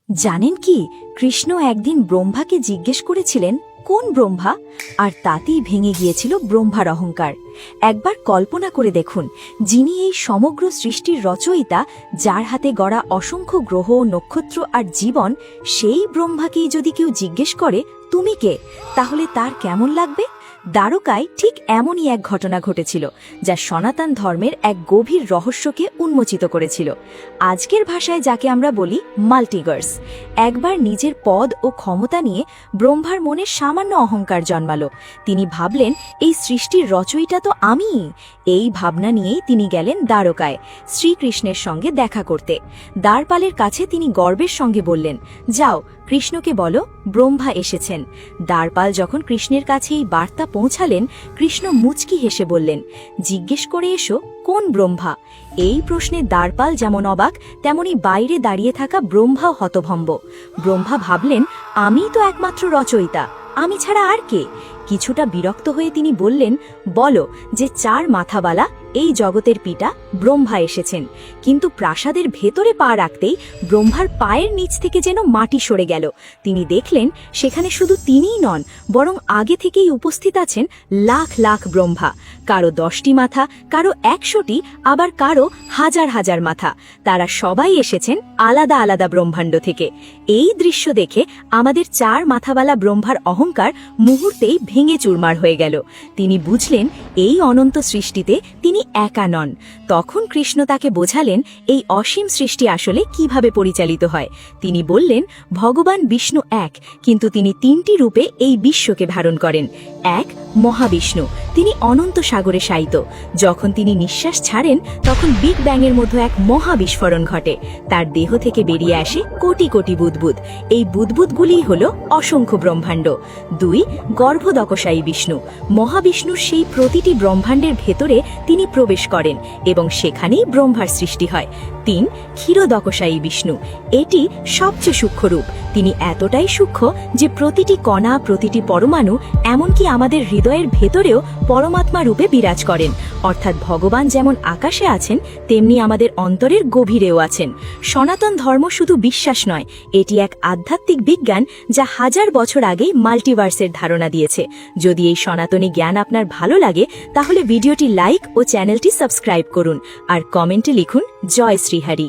জানেন কি, কৃষ্ণ একদিন ব্রহ্মাকে জিজ্ঞেস করেছিলেন কোন ব্রহ্মা, আর তাতেই ভেঙে গিয়েছিল ব্রহ্মার অহংকার। একবার কল্পনা করে দেখুন, যিনি এই সমগ্র সৃষ্টির রচয়িতা, যার হাতে গড়া অসংখ্য গ্রহ নক্ষত্র আর জীবন, সেই ব্রহ্মাকেই যদি কেউ জিজ্ঞেস করে তুমি কে, তাহলে তার কেমন লাগবে? দ্বারকায় ঠিক এমনই এক ঘটনা ঘটেছিল, যা সনাতন ধর্মের এক গভীর রহস্যকে উন্মোচিত করেছিল। আজকের ভাষায় যাকে আমরা বলি মাল্টিভার্স। একবার নিজের পদ ও ক্ষমতা নিয়ে ব্রহ্মার মনে সামান্য অহংকার জন্মালো। তিনি ভাবলেন, এই সৃষ্টির রচয়িতা তো আমিই। এই ভাবনা নিয়েই তিনি গেলেন দ্বারকায় শ্রীকৃষ্ণের সঙ্গে দেখা করতে। দ্বারপালের কাছে তিনি গর্বের সঙ্গে বললেন, যাও, কৃষ্ণকে বলো ব্রহ্মা এসেছেন। দ্বারপাল যখন কৃষ্ণের কাছে এই বার্তা পৌঁছালেন, কৃষ্ণ মুচকি হেসে বললেন, জিজ্ঞেস করে এসো কোন ব্রহ্মা। এই প্রশ্নে দ্বারপাল যেমন অবাক, তেমনি বাইরে দাঁড়িয়ে থাকা ব্রহ্মাও হতভম্ব। ব্রহ্মা ভাবলেন, আমিই তো একমাত্র রচয়িতা, আমি ছাড়া আর কে? কিছুটা বিরক্ত হয়ে তিনি বললেন, বলো যে চার মাথাওয়ালা এই জগতের পিতা ব্রহ্মা এসেছেন। কিন্তু প্রাসাদের ভেতরে পা রাখতেই ব্রহ্মার পায়ের নিচ থেকে যেন মাটি সরে গেল। তিনি দেখলেন, সেখানে শুধু তিনিই নন, বরং আগে থেকেই উপস্থিত আছেন লাখ লাখ ব্রহ্মা। কারো 10টি মাথা, কারো 100টি, আবার কারো হাজার হাজার মাথা। তারা সবাই এসেছেন আলাদা আলাদা ব্রহ্মাণ্ড থেকে। এই দৃশ্য দেখে আমাদের চার মাথাওয়ালা ব্রহ্মার অহংকার মুহূর্তেই ভেঙে চুরমার হয়ে গেল। তিনি বুঝলেন, এই অনন্ত সৃষ্টিতে তিনি একা নন। তখন কৃষ্ণ তাকে বোঝালেন, এই অসীম সৃষ্টি আসলে কিভাবে পরিচালিত হয়। তিনি বললেন, ভগবান বিষ্ণু এক, কিন্তু তিনি 3টি রূপে এই বিশ্বকে ধারণ করেন। এক, মহাবিষ্ণু, তিনি অনন্ত সাগরে শায়িত। যখন তিনি নিঃশ্বাস ছাড়েন, তখন বিগ ব্যাংয়ের মতো এক মহাবিস্ফোরণ ঘটে। তার দেহ থেকে বেরিয়ে আসে কোটি কোটি বুদ্বুদ। এই বুদ্বুদগুলিই হল অসংখ্য ব্রহ্মাণ্ড। 2, গর্ভদকশায়ী বিষ্ণু, মহাবিষ্ণুর সেই প্রতিটি ব্রহ্মাণ্ডের ভেতরে তিনি প্রবেশ করেন এবং সেখানেই ব্রহ্মার সৃষ্টি হয়। 3, ক্ষীরোদকশায়ী বিষ্ণু, এটি সবচেয়ে সূক্ষ্ম রূপ। তিনি এতটাই সূক্ষ্ম যে প্রতিটি কণা, প্রতিটি পরমাণু, এমনকি আমাদের হৃদয়ের ভেতরেও পরমাত্মা রূপে বিরাজ করেন। অর্থাৎ ভগবান যেমন আকাশে আছেন, তেমনি আমাদের অন্তরের গভীরেও আছেন। সনাতন ধর্ম শুধু বিশ্বাস নয়, এটি এক আধ্যাত্মিক বিজ্ঞান, যা হাজার বছর আগেই মাল্টিভার্সের ধারণা দিয়েছে। যদি এই সনাতনী জ্ঞান আপনার ভালো লাগে, তাহলে ভিডিওটি লাইক ও চ্যানেলটি সাবস্ক্রাইব করুন, আর কমেন্টে লিখুন জয় শ্রীহরি।